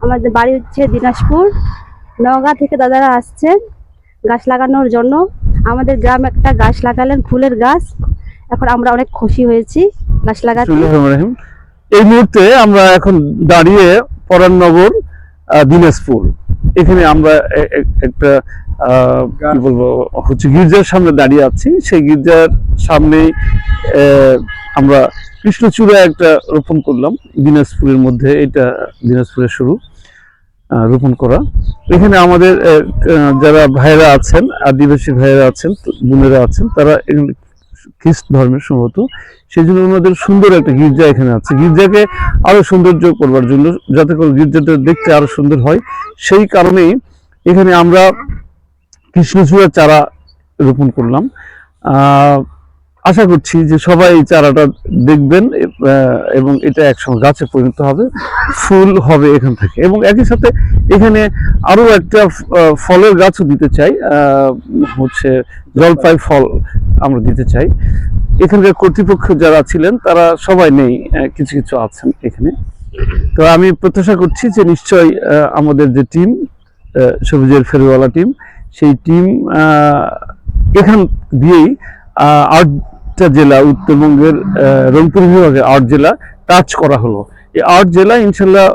আমাদের বাড়ি হচ্ছে দিনাজপুর। নওগাঁ থেকে দাদারা আসছেন গাছ লাগানোর জন্য। আমাদের গ্রামে একটা গাছ লাগালেন, ফুলের গাছ। এখন আমরা অনেক খুশি হয়েছি গাছ লাগাতে। এই মুহূর্তে আমরা এখন দাঁড়িয়ে পরাননগর দিনাজপুর, এখানে আমরা একটা কি বলবো হচ্ছে গির্জার সামনে দাঁড়িয়ে আছি। সেই গির্জার সামনেই আমরা কৃষ্ণচূড়া একটা রোপণ করলাম দিনাজপুরের মধ্যে। এটা দিনাজপুরের শুরু রোপণ করা। এখানে আমাদের যারা ভাইরা আছেন, আদিবাসী ভাইরা আছেন, বোনেরা আছেন, তারা খ্রিস্ট ধর্মের সম্ভবত, সেই জন্য ওনাদের সুন্দর একটা গির্জা এখানে আছে। গির্জাকে আরো সৌন্দর্য করবার জন্য, যাতে করে গির্জাটা দেখতে আরো সুন্দর হয়, সেই কারণেই এখানে আমরা কৃষ্ণচূড়া চারা রোপণ করলাম। আশা করছি যে সবাই এই চারাটা দেখবেন এবং এটা একসঙ্গে গাছে পরিণত হবে, ফুল হবে এখান থেকে। এবং একই সাথে এখানে আরো একটা ফলের গাছও দিতে চাই, হচ্ছে জলপাই ফল আমরা দিতে চাই। এখানকার কর্তৃপক্ষ যারা ছিলেন তারা সবাই নেই, কিছু কিছু আছেন এখানে। তো আমি প্রত্যাশা করছি যে নিশ্চয়ই আমাদের যে টিম, সবুজের ফেরিওয়ালা টিম, সেই টিম এখান দিয়েই 8টা জেলা, উত্তরবঙ্গের রংপুর বিভাগে 8 জেলা টাচ করা হলো। এই 8 জেলা ইনশাল্লাহ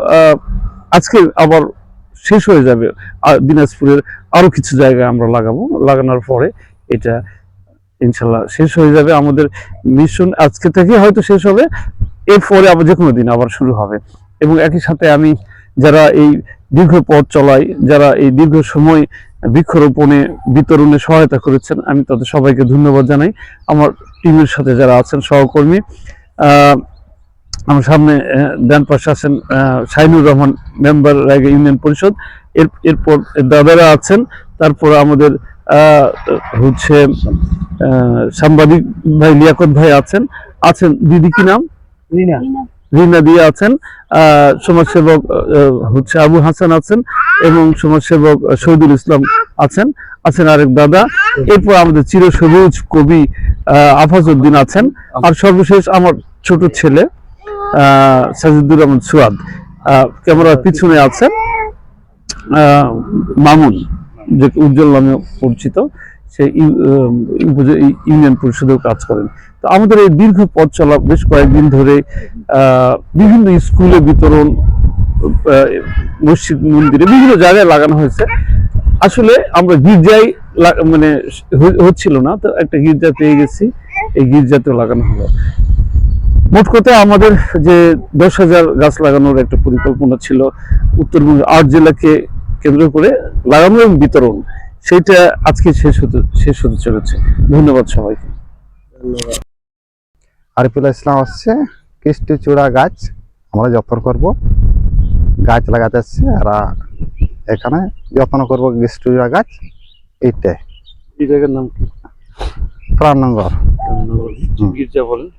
আজকে আবার শেষ হয়ে যাবে। দিনাজপুরের আরো কিছু জায়গায় আমরা লাগাবো। লাগানোর পরে এটা ইনশাল্লাহ শেষ হয়ে যাবে। আমাদের মিশন আজকে থেকে হয়তো শেষ হবে, এরপরে আবার যে কোনো দিন আবার শুরু হবে। এবং একই সাথে আমি যারা এই দীর্ঘ পথ চলাই, যারা এই দীর্ঘ সময় বৃক্ষরোপণে বিতরণে সহায়তা করেছেন, আমি তাদের সবাইকে ধন্যবাদ জানাই। আমার টিমের সাথে যারা আছেন সহকর্মী, আমার সামনে ডান পাশে আছেন শাহিনুর রহমান, মেম্বার রায়গা ইউনিয়ন পরিষদ। এরপর দাদারা আছেন, তারপর আমাদের হচ্ছে সাংবাদিক ভাই লিয়াকত ভাই আছেন দিদি কি নাম, রিনা দিয়ে আছেন, সমাজসেবক হচ্ছে আবু হাসান আছেন, এবং সমাজসেবক শহীদুল ইসলাম আছেন আরেক দাদা। এরপর আমাদের চিরসবুজ কবি আফাজউদ্দিন আছেন, আর সর্বশেষ আমার ছোট ছেলে সাজিদুর রহমান সুয়াদ। ক্যামেরার পিছনে আছেন মামুন, যে উজ্জ্বল নামে পরিচিত, সে ইউনিয়ন পরিষদেও কাজ করেন। তো আমাদের এই দীর্ঘ পথ চলা বেশ কয়েকদিন ধরে বিভিন্ন স্কুলে বিতরণ, মসজিদ মন্দিরে বিভিন্ন জায়গায় লাগানো হয়েছে। আসলে আমরা গির্জায় মানে হচ্ছিল না, তো একটা গির্জা পেয়ে গেছি, এই গির্জাতেও লাগানো হলো। মোট কথা আমাদের যে 10,000 গাছ লাগানোর একটা পরিকল্পনা ছিল উত্তরবঙ্গের 8 জেলাকে কেন্দ্র করে লাগানো এবং বিতরণ, সেটা আজকে শেষ হতে চলেছে। ধন্যবাদ সবাইকে। আরিফুল ইসলাম আসছে, কৃষ্ণচূড়া গাছ আমরা যত্ন করব, গাছ লাগাতে আসছে, আর এখানে যত্ন করব কৃষ্ণচূড়া গাছ। এইটাই। এই জায়গার নাম কি? প্রাণনগর গির্জা বলেন।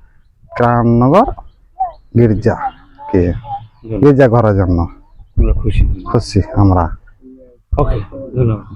প্রাণনগর গির্জা, কে গির্জা ঘরের জন্য খুশি খুশি আমরা। ওকে, ধন্যবাদ।